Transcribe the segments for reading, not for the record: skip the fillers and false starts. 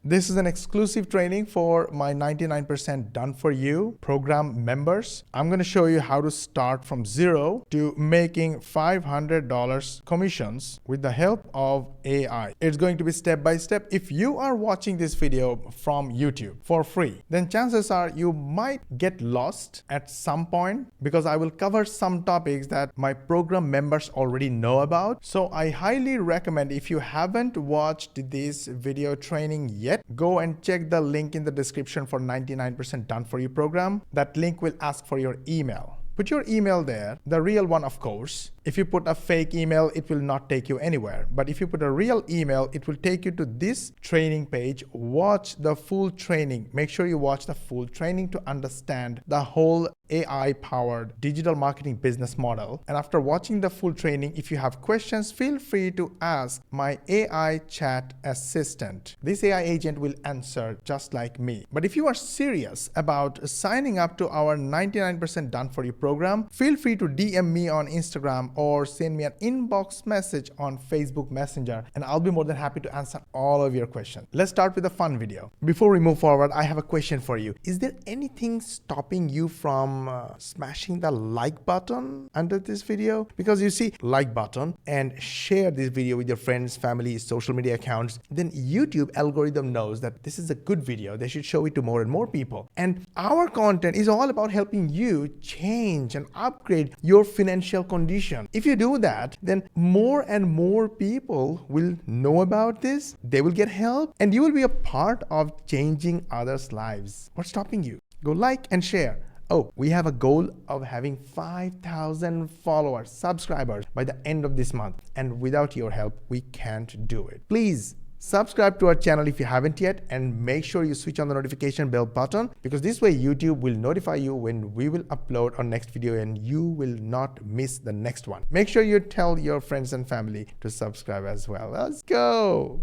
This is an exclusive training for my 99% Done For You program members. I'm going to show you how to start from zero to making $500 commissions with the help of AI. It's going to be step by step. If you are watching this video from YouTube for free, then chances are you might get lost at some point because I will cover some topics that my program members already know about. So I highly recommend, if you haven't watched this video training yet, go and check the link in the description for 99% Done For You program. That link will ask for your email. Put your email there, the real one, of course. If you put a fake email, it will not take you anywhere. But if you put a real email, it will take you to this training page. Watch the full training. Make sure you watch the full training to understand the whole AI-powered digital marketing business model. And after watching the full training, if you have questions, feel free to ask my AI chat assistant. This AI agent will answer just like me. But if you are serious about signing up to our 99% Done For You program, feel free to DM me on Instagram or send me an inbox message on Facebook Messenger, and I'll be more than happy to answer all of your questions. Let's start with a fun video. Before we move forward, I have a question for you. Is there anything stopping you from smashing the like button under this video? Because you see, like button and share this video with your friends, family, social media accounts, then YouTube algorithm knows that this is a good video. They should show it to more and more people. And our content is all about helping you change and upgrade your financial condition. If you do that, then more and more people will know about this. They will get help and you will be a part of changing others' lives. What's stopping you? Go like and share. Oh, we have a goal of having 5,000 followers, subscribers by the end of this month. And without your help, we can't do it. Please subscribe to our channel if you haven't yet, and make sure you switch on the notification bell button, because this way YouTube will notify you when we will upload our next video and you will not miss the next one. Make sure you tell your friends and family to subscribe as well. Let's go.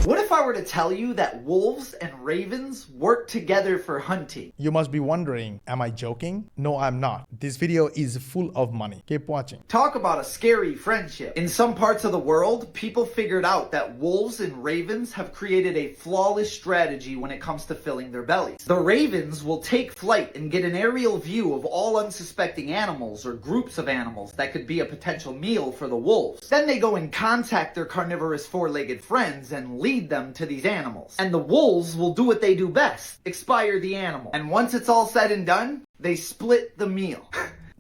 What if I were to tell you that wolves and ravens work together for hunting? You must be wondering, am I joking? No, I'm not. This video is full of money. Keep watching. Talk about a scary friendship. In some parts of the world, people figured out that wolves and ravens have created a flawless strategy when it comes to filling their bellies. The ravens will take flight and get an aerial view of all unsuspecting animals or groups of animals that could be a potential meal for the wolves. Then they go and contact their carnivorous four-legged friends and lead them to these animals. And the wolves will do what they do best, expire the animal. And once it's all said and done, they split the meal.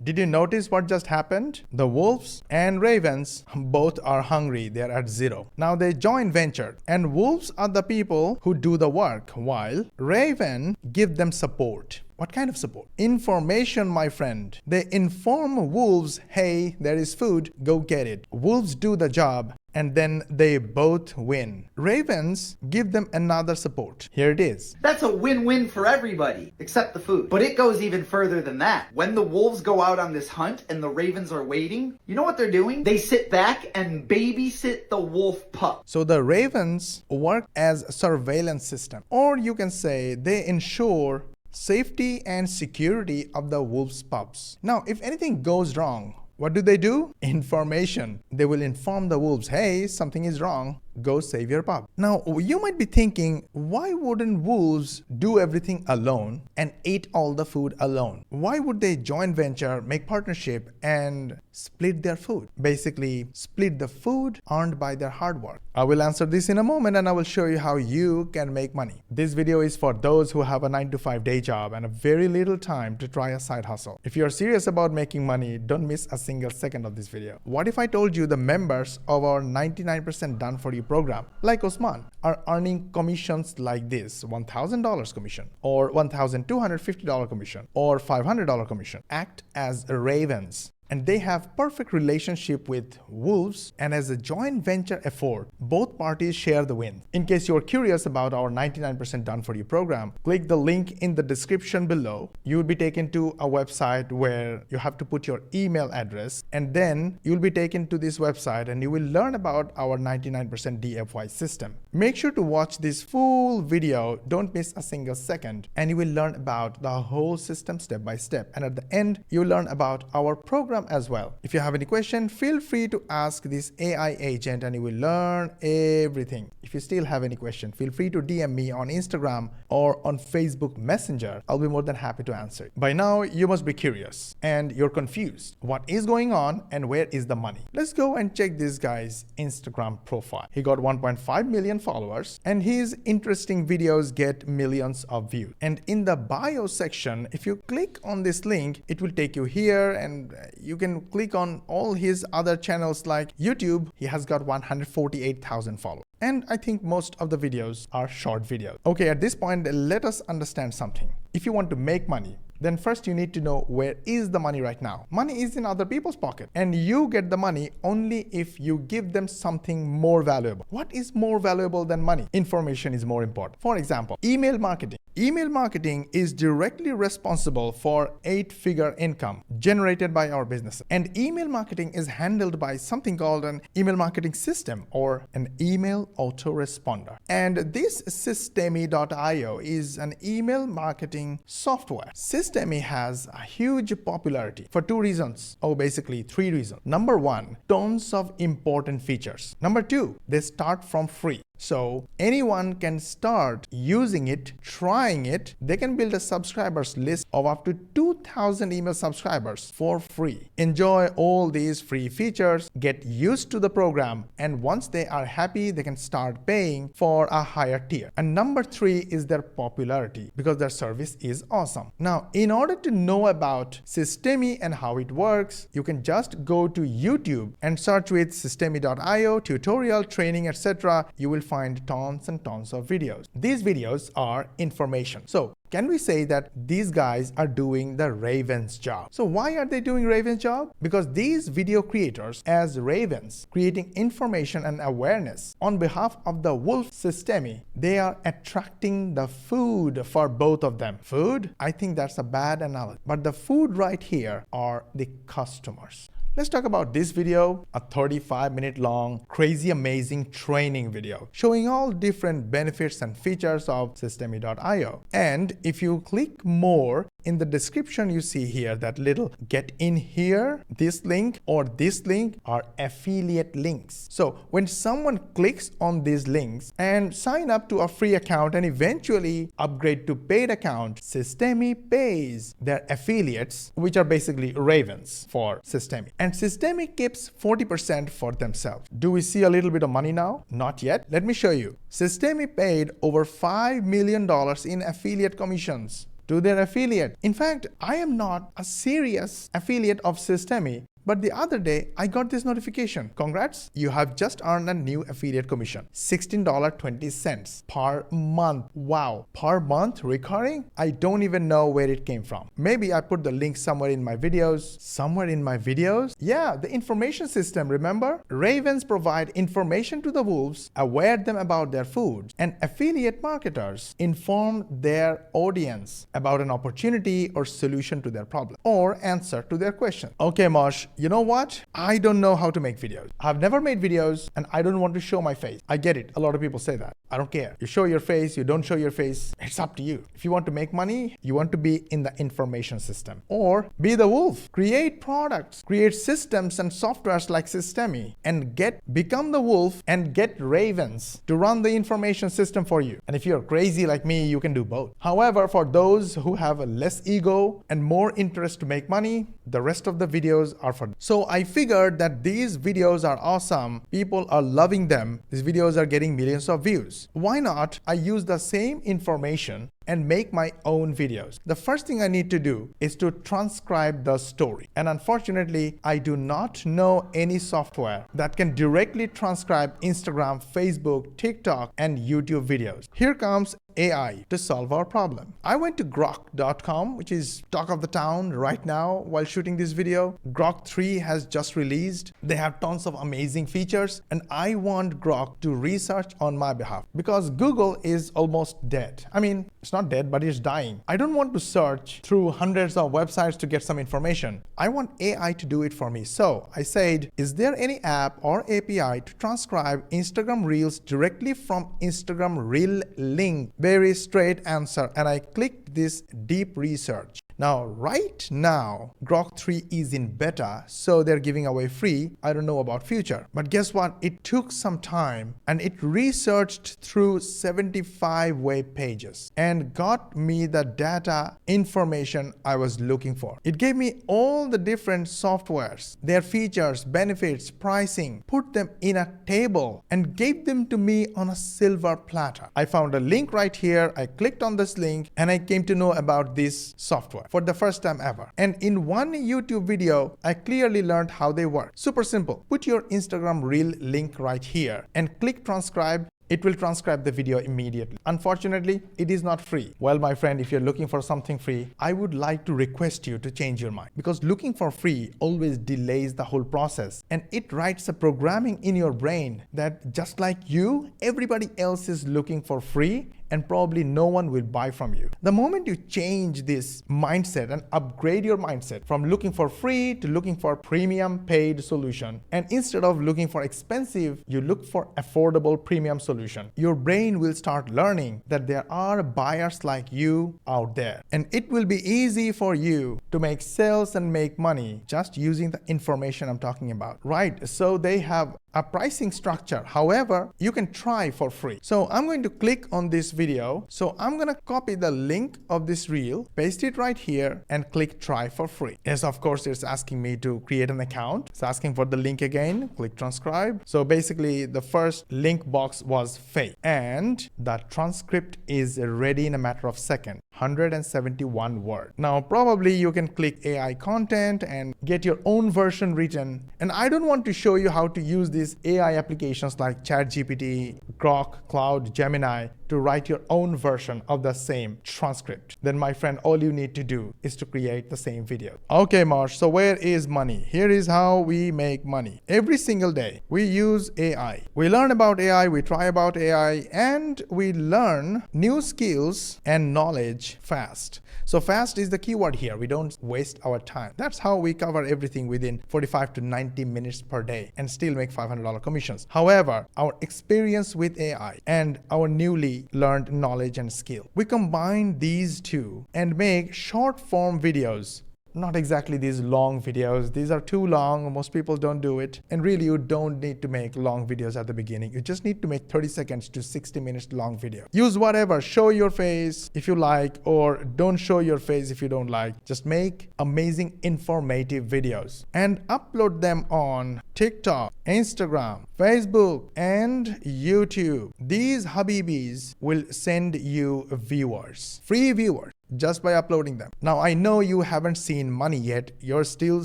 Did you notice what just happened? The wolves and ravens both are hungry. They're at zero. Now they join venture, and wolves are the people who do the work, while raven give them support. What kind of support? Information, my friend. They inform wolves, hey, there is food, go get it. Wolves do the job, and then they both win. Ravens give them another support. Here it is. That's a win-win for everybody, except the food. But it goes even further than that. When the wolves go out on this hunt and the ravens are waiting, you know what they're doing? They sit back and babysit the wolf pup. So the ravens work as a surveillance system, or you can say they ensure safety and security of the wolf's pups. Now, if anything goes wrong, what do? Information. They will inform the wolves, hey, something is wrong. Go save your pup. Now, you might be thinking, why wouldn't wolves do everything alone and eat all the food alone? Why would they join venture, make partnership, and split their food? Basically, split the food earned by their hard work. I will answer this in a moment, and I will show you how you can make money. This video is for those who have a 9-to-5 day job and a very little time to try a side hustle. If you're serious about making money, don't miss a single second of this video. What if I told you the members of our 99% Done For You program, like Osman, are earning commissions like this: $1,000 commission, or $1,250 commission, or $500 commission? Act as ravens. And they have perfect relationship with wolves, and as a joint venture effort, both parties share the win. In case you're curious about our 99% Done For You program, click the link in the description below. You will be taken to a website where you have to put your email address, and then you'll be taken to this website and you will learn about our 99% DFY system. Make sure to watch this full video, don't miss a single second, and you will learn about the whole system step by step. And at the end, you'll learn about our program Instagram as well. If you have any question, feel free to ask this AI agent and you will learn everything. If you still have any question, feel free to DM me on Instagram or on Facebook Messenger. I'll be more than happy to answer it. By now, you must be curious and you're confused. What is going on and where is the money? Let's go and check this guy's Instagram profile. He got 1.5 million followers and his interesting videos get millions of views. And in the bio section, if you click on this link, it will take you here and you can click on all his other channels like YouTube. He has got 148,000 followers. And I think most of the videos are short videos. Okay, at this point, let us understand something. If you want to make money, then first you need to know where is the money right now. Money is in other people's pocket and you get the money only if you give them something more valuable. What is more valuable than money? Information is more important. For example, email marketing. Email marketing is directly responsible for 8-figure income generated by our business. And email marketing is handled by something called an email marketing system or an email autoresponder. And this Systemi.io is an email marketing software. Systemi has a huge popularity for 2 reasons. Basically 3 reasons. Number 1, tons of important features. Number 2, they start from free. So anyone can start using it, trying it. They can build a subscribers list of up to 2,000 email subscribers for free. Enjoy all these free features, get used to the program, and once they are happy, they can start paying for a higher tier. And number 3 is their popularity because their service is awesome. Now, in order to know about Systemi and how it works, you can just go to YouTube and search with Systemi.io, tutorial, training, etc. You will find tons and tons of videos. These videos are information. So can we say that these guys are doing the Raven's job? So why are they doing Raven's job? Because these video creators as Ravens, creating information and awareness on behalf of the wolf Systemi, they are attracting the food for both of them. Food? I think that's a bad analogy. But the food right here are the customers. Let's talk about this video, a 35-minute long, crazy amazing training video showing all different benefits and features of Systemi.io. And if you click more, in the description you see here that little get in here, this link or this link are affiliate links. So when someone clicks on these links and sign up to a free account and eventually upgrade to paid account, Systemi pays their affiliates, which are basically Ravens for Systemi. And Systemi keeps 40% for themselves. Do we see a little bit of money now? Not yet. Let me show you. Systemi paid over $5 million in affiliate commissions to their affiliate. In fact, I am not a serious affiliate of Systemi, but the other day I got this notification. Congrats, you have just earned a new affiliate commission, $16.20 per month. Wow, per month recurring? I don't even know where it came from. Maybe I put the link somewhere in my videos. Somewhere in my videos? Yeah, the information system, remember? Ravens provide information to the wolves, aware them about their food, and affiliate marketers inform their audience about an opportunity or solution to their problem or answer to their question. Okay, Mosh, you know what? I don't know how to make videos. I've never made videos and I don't want to show my face. I get it. A lot of people say that. I don't care. You show your face, you don't show your face. It's up to you. If you want to make money, you want to be in the information system or be the wolf. Create products, create systems and softwares like Systemi and become the wolf and get Ravens to run the information system for you. And if you're crazy like me, you can do both. However, for those who have a less ego and more interest to make money, the rest of the videos are for them. So I figured that these videos are awesome. People are loving them. These videos are getting millions of views. Why not I use the same information and make my own videos? The first thing I need to do is to transcribe the story. And unfortunately, I do not know any software that can directly transcribe Instagram, Facebook, TikTok, and YouTube videos. Here comes AI to solve our problem. I went to Grok.com, which is talk of the town right now while shooting this video. Grok3 has just released. They have tons of amazing features, and I want Grok to research on my behalf because Google is almost dead. I mean, it's not dead, but it's dying. I don't want to search through hundreds of websites to get some information. I want AI to do it for me. So I said, is there any app or API to transcribe Instagram Reels directly from Instagram Reel link? Very straight answer. And I clicked this deep research. Now, right now, Grok3 is in beta, so they're giving away free. I don't know about future. But guess what? It took some time and it researched through 75 web pages and got me the data information I was looking for. It gave me all the different softwares, their features, benefits, pricing, put them in a table and gave them to me on a silver platter. I found a link right here. I clicked on this link and I came to know about this software for the first time ever. And in one YouTube video, I clearly learned how they work. Super simple. Put your Instagram reel link right here and click transcribe. It will transcribe the video immediately. Unfortunately, it is not free. Well, my friend, if you're looking for something free, I would like to request you to change your mind, because looking for free always delays the whole process, and it writes a programming in your brain that just like you, everybody else is looking for free and probably no one will buy from you. The moment you change this mindset and upgrade your mindset from looking for free to looking for premium paid solution, and instead of looking for expensive, you look for affordable premium solution, your brain will start learning that there are buyers like you out there. And it will be easy for you to make sales and make money just using the information I'm talking about. Right, so they have a pricing structure. However, you can try for free. So I'm going to click on this video. So I'm going to copy the link of this reel, paste it right here and click try for free. Yes, of course, it's asking me to create an account. It's asking for the link again, click transcribe. So basically the first link box was fake and the transcript is ready in a matter of seconds. 171 words. Now, probably you can click AI content and get your own version written. And I don't want to show you how to use these AI applications like ChatGPT, Grok, Cloud, Gemini to write your own version of the same transcript. Then, my friend, all you need to do is to create the same video. Okay, Mosh, so where is money? Here is how we make money. Every single day, we use AI. We learn about AI, we try about AI, and we learn new skills and knowledge fast. So fast is the keyword here. We don't waste our time. That's how we cover everything within 45 to 90 minutes per day and still make $500 commissions. However, our experience with AI and our newly learned knowledge and skill, we combine these two and make short form videos. Not exactly these long videos. These are too long. Most people don't do it. And really, you don't need to make long videos at the beginning. You just need to make 30 seconds to 60 minutes long video. Use whatever. Show your face if you like, or don't show your face if you don't like. Just make amazing, informative videos and upload them on TikTok, Instagram, Facebook, and YouTube. These Habibis will send you viewers, free viewers, just by uploading them. Now, I know you haven't seen money yet. You're still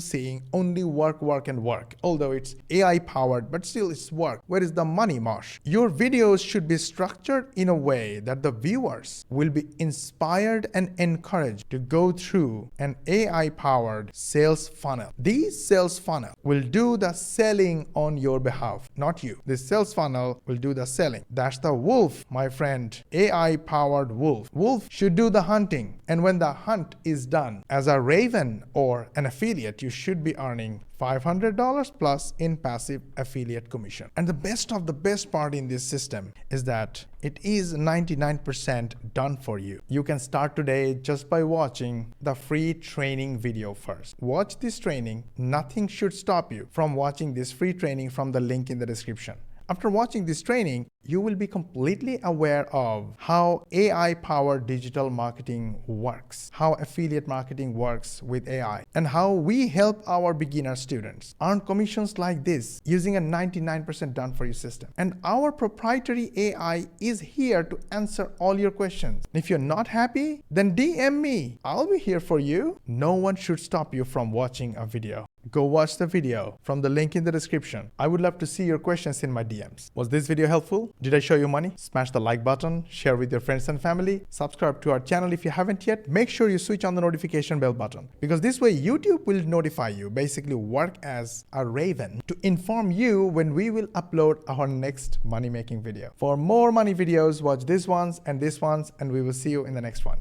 seeing only work, work, and work. Although it's AI powered, but still it's work. Where is the money, Mosh? Your videos should be structured in a way that the viewers will be inspired and encouraged to go through an AI powered sales funnel. These sales funnel will do the selling on your behalf, not you. This sales funnel will do the selling. That's the wolf, my friend. AI powered wolf. Wolf should do the hunting. And when the hunt is done, as a raven or an affiliate, you should be earning $500 plus in passive affiliate commission. And the best of the best part in this system is that it is 99% done for you. You can start today just by watching the free training video first. Watch this training. Nothing should stop you from watching this free training from the link in the description. After watching this training, you will be completely aware of how AI-powered digital marketing works, how affiliate marketing works with AI, and how we help our beginner students earn commissions like this using a 99% done-for-you system. And our proprietary AI is here to answer all your questions. If you're not happy, then DM me. I'll be here for you. No one should stop you from watching a video. Go watch the video from the link in the description. I would love to see your questions in my DMs. Was this video helpful? Did I show you money? Smash the like button, share with your friends and family, subscribe to our channel if you haven't yet. Make sure you switch on the notification bell button, because this way YouTube will notify you, basically work as a raven to inform you when we will upload our next money making video. For more money videos, watch these ones, and we will see you in the next one.